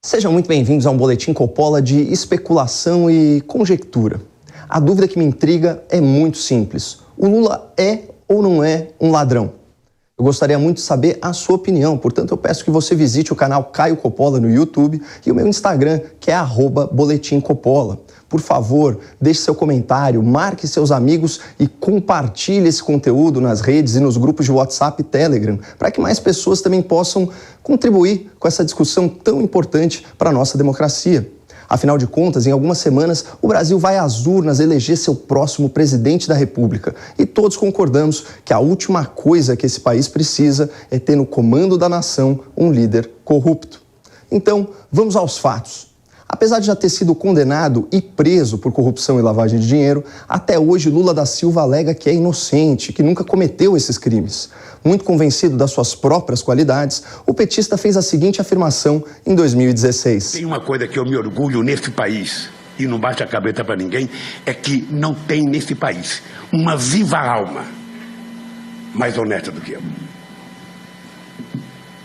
Sejam muito bem-vindos a um boletim Coppola de especulação e conjectura. A dúvida que me intriga é muito simples. O Lula é ou não é um ladrão? Eu gostaria muito de saber a sua opinião, portanto eu peço que você visite o canal Caio Coppola no YouTube e o meu Instagram, que é @boletim Coppola. Por favor, deixe seu comentário, marque seus amigos e compartilhe esse conteúdo nas redes e nos grupos de WhatsApp e Telegram, para que mais pessoas também possam contribuir com essa discussão tão importante para a nossa democracia. Afinal de contas, em algumas semanas, o Brasil vai às urnas eleger seu próximo presidente da República. E todos concordamos que a última coisa que esse país precisa é ter no comando da nação um líder corrupto. Então, vamos aos fatos. Apesar de já ter sido condenado e preso por corrupção e lavagem de dinheiro, até hoje Lula da Silva alega que é inocente, que nunca cometeu esses crimes. Muito convencido das suas próprias qualidades, o petista fez a seguinte afirmação em 2016. Tem uma coisa que eu me orgulho nesse país, e não bate a cabeça para ninguém, é que não tem nesse país uma viva alma mais honesta do que eu.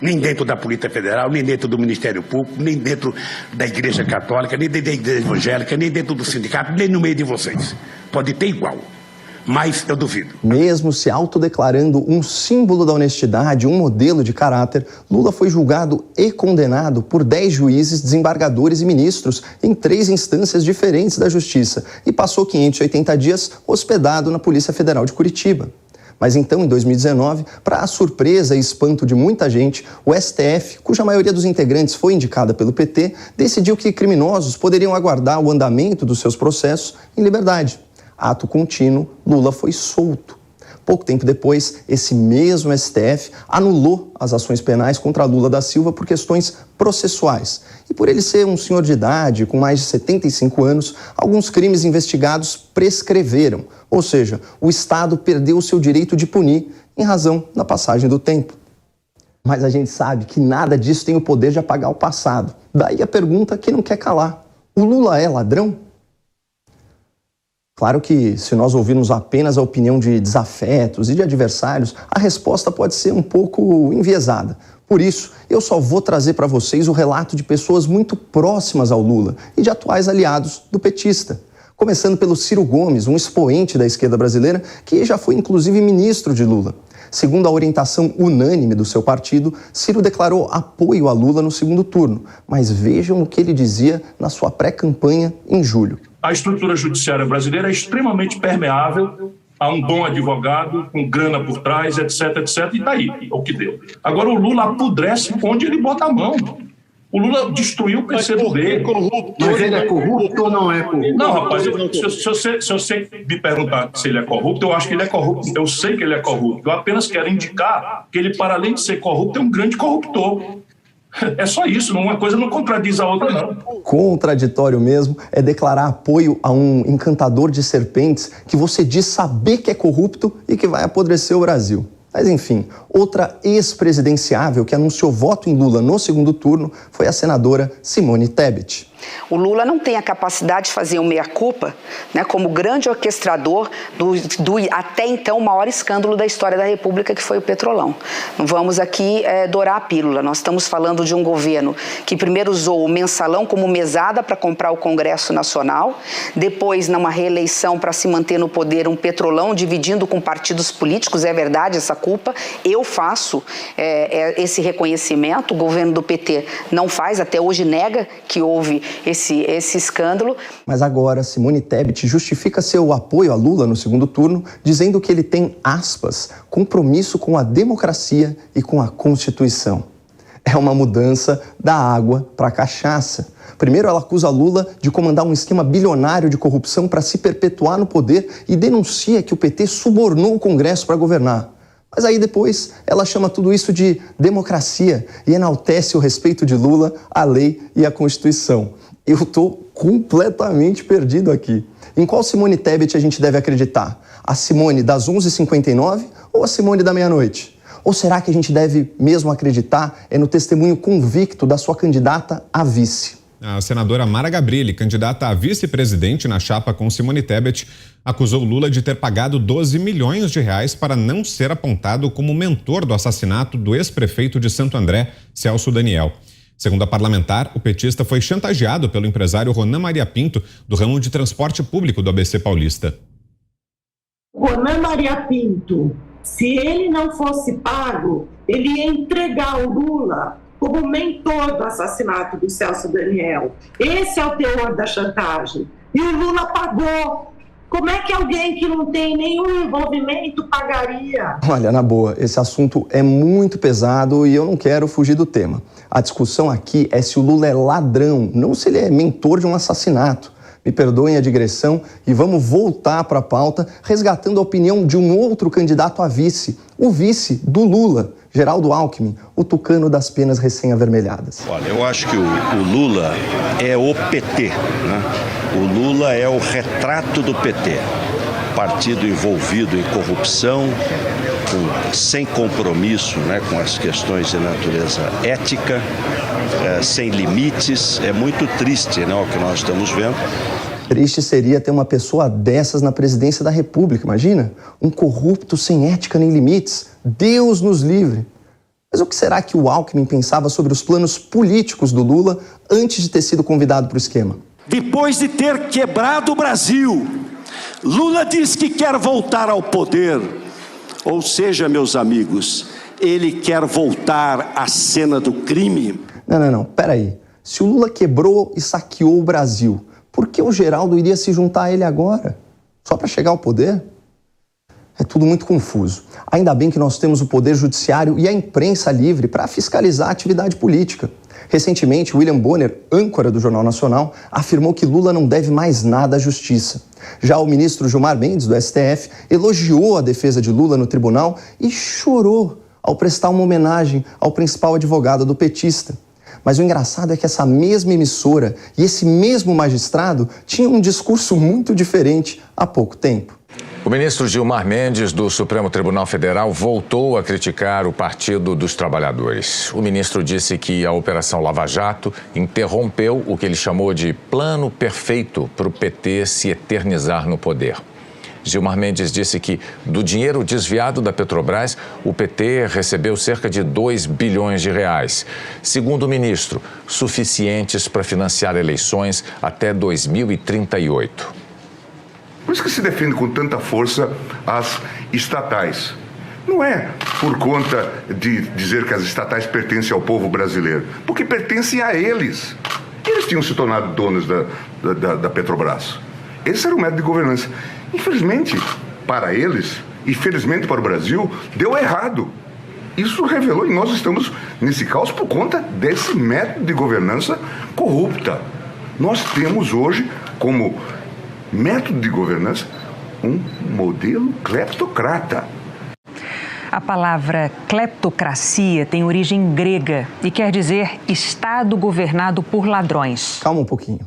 Nem dentro da Polícia Federal, nem dentro do Ministério Público, nem dentro da Igreja Católica, nem dentro da Igreja Evangélica, nem dentro do sindicato, nem no meio de vocês. Pode ter igual, mas eu duvido. Mesmo se autodeclarando um símbolo da honestidade, um modelo de caráter, Lula foi julgado e condenado por 10 juízes, desembargadores e ministros em 3 instâncias diferentes da Justiça e passou 580 dias hospedado na Polícia Federal de Curitiba. Mas então, em 2019, para a surpresa e espanto de muita gente, o STF, cuja maioria dos integrantes foi indicada pelo PT, decidiu que criminosos poderiam aguardar o andamento dos seus processos em liberdade. Ato contínuo, Lula foi solto. Pouco tempo depois, esse mesmo STF anulou as ações penais contra Lula da Silva por questões processuais. E por ele ser um senhor de idade, com mais de 75 anos, alguns crimes investigados prescreveram. Ou seja, o Estado perdeu o seu direito de punir em razão da passagem do tempo. Mas a gente sabe que nada disso tem o poder de apagar o passado. Daí a pergunta que não quer calar. O Lula é ladrão? Claro que, se nós ouvirmos apenas a opinião de desafetos e de adversários, a resposta pode ser um pouco enviesada. Por isso, eu só vou trazer para vocês o relato de pessoas muito próximas ao Lula e de atuais aliados do petista. Começando pelo Ciro Gomes, um expoente da esquerda brasileira que já foi inclusive ministro de Lula. Segundo a orientação unânime do seu partido, Ciro declarou apoio a Lula no segundo turno. Mas vejam o que ele dizia na sua pré-campanha em julho. A estrutura judiciária brasileira é extremamente permeável a um bom advogado, com grana por trás, etc, etc, e daí, é o que deu. Agora o Lula apodrece onde ele bota a mão. O Lula destruiu o PCdoB. Mas ele é corrupto ou não é corrupto? Não, rapaz, se você me perguntar se ele é corrupto, eu acho que ele é corrupto. Eu sei que ele é corrupto. Eu apenas quero indicar que ele, para além de ser corrupto, é um grande corruptor. É só isso, uma coisa não contradiz a outra, não. Contraditório mesmo é declarar apoio a um encantador de serpentes que você diz saber que é corrupto e que vai apodrecer o Brasil. Mas enfim, outra ex-presidenciável que anunciou voto em Lula no segundo turno foi a senadora Simone Tebet. O Lula não tem a capacidade de fazer um meia-culpa, né, como grande orquestrador do até então maior escândalo da história da República, que foi o Petrolão. Não vamos aqui dourar a pílula. Nós estamos falando de um governo que primeiro usou o mensalão como mesada para comprar o Congresso Nacional, depois, numa reeleição para se manter no poder, um Petrolão dividindo com partidos políticos. É verdade essa culpa. Eu faço esse reconhecimento. O governo do PT não faz, até hoje nega que houve esse escândalo. Mas agora, Simone Tebet justifica seu apoio a Lula no segundo turno, dizendo que ele tem, aspas, compromisso com a democracia e com a Constituição. É uma mudança da água para a cachaça. Primeiro, ela acusa Lula de comandar um esquema bilionário de corrupção para se perpetuar no poder e denuncia que o PT subornou o Congresso para governar. Mas aí depois ela chama tudo isso de democracia e enaltece o respeito de Lula à lei e à Constituição. Eu estou completamente perdido aqui. Em qual Simone Tebet a gente deve acreditar? A Simone das 11h59 ou a Simone da meia-noite? Ou será que a gente deve mesmo acreditar no testemunho convicto da sua candidata a vice? A senadora Mara Gabrilli, candidata a vice-presidente na chapa com Simone Tebet, acusou Lula de ter pagado 12 milhões de reais para não ser apontado como mentor do assassinato do ex-prefeito de Santo André, Celso Daniel. Segundo a parlamentar, o petista foi chantageado pelo empresário Ronan Maria Pinto, do ramo de transporte público do ABC Paulista. Ronan Maria Pinto, se ele não fosse pago, ele ia entregar o Lula como mentor do assassinato do Celso Daniel. Esse é o teor da chantagem. E o Lula pagou. Como é que alguém que não tem nenhum envolvimento pagaria? Olha, na boa, esse assunto é muito pesado e eu não quero fugir do tema. A discussão aqui é se o Lula é ladrão, não se ele é mentor de um assassinato. Me perdoem a digressão e vamos voltar para a pauta, resgatando a opinião de um outro candidato a vice, o vice do Lula, Geraldo Alckmin, o tucano das penas recém-avermelhadas. Olha, eu acho que o Lula é o PT, né? O Lula é o retrato do PT. Partido envolvido em corrupção, sem compromisso, né, com as questões de natureza ética, sem limites. É muito triste, né, o que nós estamos vendo. Triste seria ter uma pessoa dessas na presidência da República, imagina? Um corrupto sem ética nem limites. Deus nos livre. Mas o que será que o Alckmin pensava sobre os planos políticos do Lula antes de ter sido convidado para o esquema? Depois de ter quebrado o Brasil, Lula diz que quer voltar ao poder. Ou seja, meus amigos, ele quer voltar à cena do crime. Não, peraí. Se o Lula quebrou e saqueou o Brasil, por que o Geraldo iria se juntar a ele agora? Só para chegar ao poder? É tudo muito confuso. Ainda bem que nós temos o Poder Judiciário e a imprensa livre para fiscalizar a atividade política. Recentemente, William Bonner, âncora do Jornal Nacional, afirmou que Lula não deve mais nada à justiça. Já o ministro Gilmar Mendes, do STF, elogiou a defesa de Lula no tribunal e chorou ao prestar uma homenagem ao principal advogado do petista. Mas o engraçado é que essa mesma emissora e esse mesmo magistrado tinham um discurso muito diferente há pouco tempo. O ministro Gilmar Mendes, do Supremo Tribunal Federal, voltou a criticar o Partido dos Trabalhadores. O ministro disse que a Operação Lava Jato interrompeu o que ele chamou de plano perfeito para o PT se eternizar no poder. Gilmar Mendes disse que, do dinheiro desviado da Petrobras, o PT recebeu cerca de 2 bilhões de reais. Segundo o ministro, suficientes para financiar eleições até 2038. Por isso que se defende com tanta força as estatais. Não é por conta de dizer que as estatais pertencem ao povo brasileiro, porque pertencem a eles. Eles tinham se tornado donos da Petrobras. Esse era o método de governança. Infelizmente, para eles, e felizmente para o Brasil, deu errado. Isso revelou, e nós estamos nesse caos por conta desse método de governança corrupta. Nós temos hoje, como método de governança, um modelo cleptocrata. A palavra cleptocracia tem origem grega e quer dizer Estado governado por ladrões. Calma um pouquinho.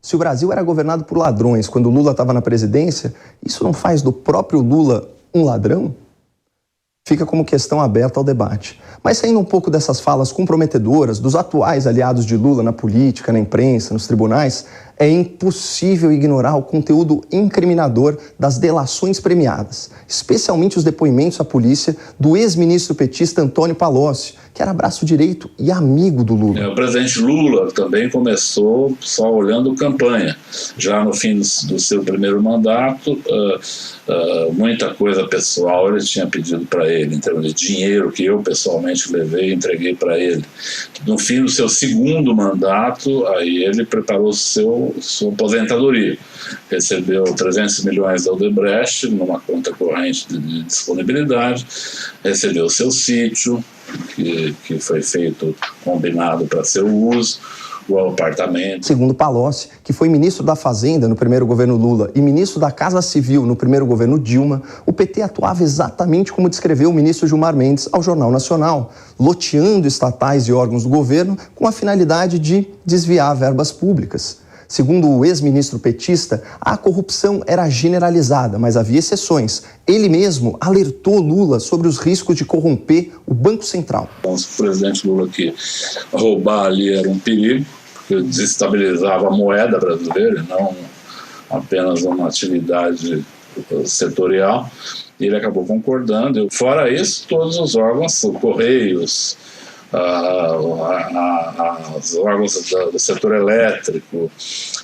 Se o Brasil era governado por ladrões quando o Lula estava na presidência, isso não faz do próprio Lula um ladrão? Fica como questão aberta ao debate. Mas saindo um pouco dessas falas comprometedoras dos atuais aliados de Lula na política, na imprensa, nos tribunais, é impossível ignorar o conteúdo incriminador das delações premiadas, especialmente os depoimentos à polícia do ex-ministro petista Antônio Palocci, que era braço direito e amigo do Lula. O presidente Lula também começou só olhando campanha. Já no fim do seu primeiro mandato, muita coisa pessoal ele tinha pedido para ele, em termos de dinheiro que eu pessoalmente levei e entreguei para ele. No fim do seu segundo mandato, aí ele preparou sua aposentadoria. Recebeu 300 milhões da Odebrecht numa conta corrente de disponibilidade, recebeu seu sítio, que foi feito, combinado para seu uso, o apartamento. Segundo Palocci, que foi ministro da Fazenda no primeiro governo Lula e ministro da Casa Civil no primeiro governo Dilma, o PT atuava exatamente como descreveu o ministro Gilmar Mendes ao Jornal Nacional, loteando estatais e órgãos do governo com a finalidade de desviar verbas públicas. Segundo o ex-ministro petista, a corrupção era generalizada, mas havia exceções. Ele mesmo alertou Lula sobre os riscos de corromper o Banco Central. O presidente Lula que roubar ali era um perigo, porque desestabilizava a moeda brasileira, não apenas uma atividade setorial. Ele acabou concordando. Fora isso, todos os órgãos, o Correios, os órgãos do setor elétrico,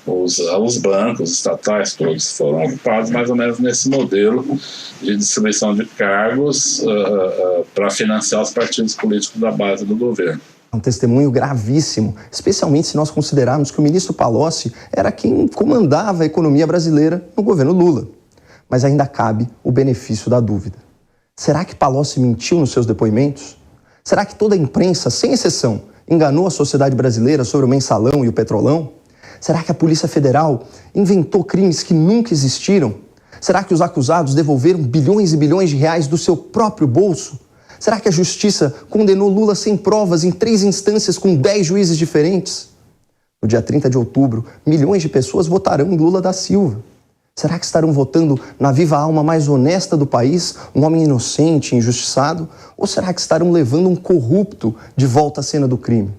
os bancos estatais, todos foram ocupados mais ou menos nesse modelo de distribuição de cargos para financiar os partidos políticos da base do governo. É um testemunho gravíssimo, especialmente se nós considerarmos que o ministro Palocci era quem comandava a economia brasileira no governo Lula. Mas ainda cabe o benefício da dúvida. Será que Palocci mentiu nos seus depoimentos? Será que toda a imprensa, sem exceção, enganou a sociedade brasileira sobre o mensalão e o petrolão? Será que a Polícia Federal inventou crimes que nunca existiram? Será que os acusados devolveram bilhões e bilhões de reais do seu próprio bolso? Será que a Justiça condenou Lula sem provas em 3 instâncias com 10 juízes diferentes? No dia 30 de outubro, milhões de pessoas votarão em Lula da Silva. Será que estarão votando na viva alma mais honesta do país, um homem inocente e injustiçado? Ou será que estarão levando um corrupto de volta à cena do crime?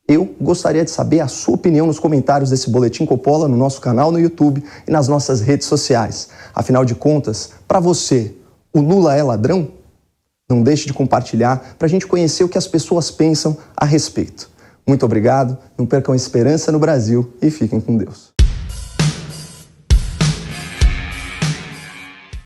Eu gostaria de saber a sua opinião nos comentários desse Boletim Coppola no nosso canal no YouTube e nas nossas redes sociais. Afinal de contas, para você, o Lula é ladrão? Não deixe de compartilhar para a gente conhecer o que as pessoas pensam a respeito. Muito obrigado, não percam a esperança no Brasil e fiquem com Deus.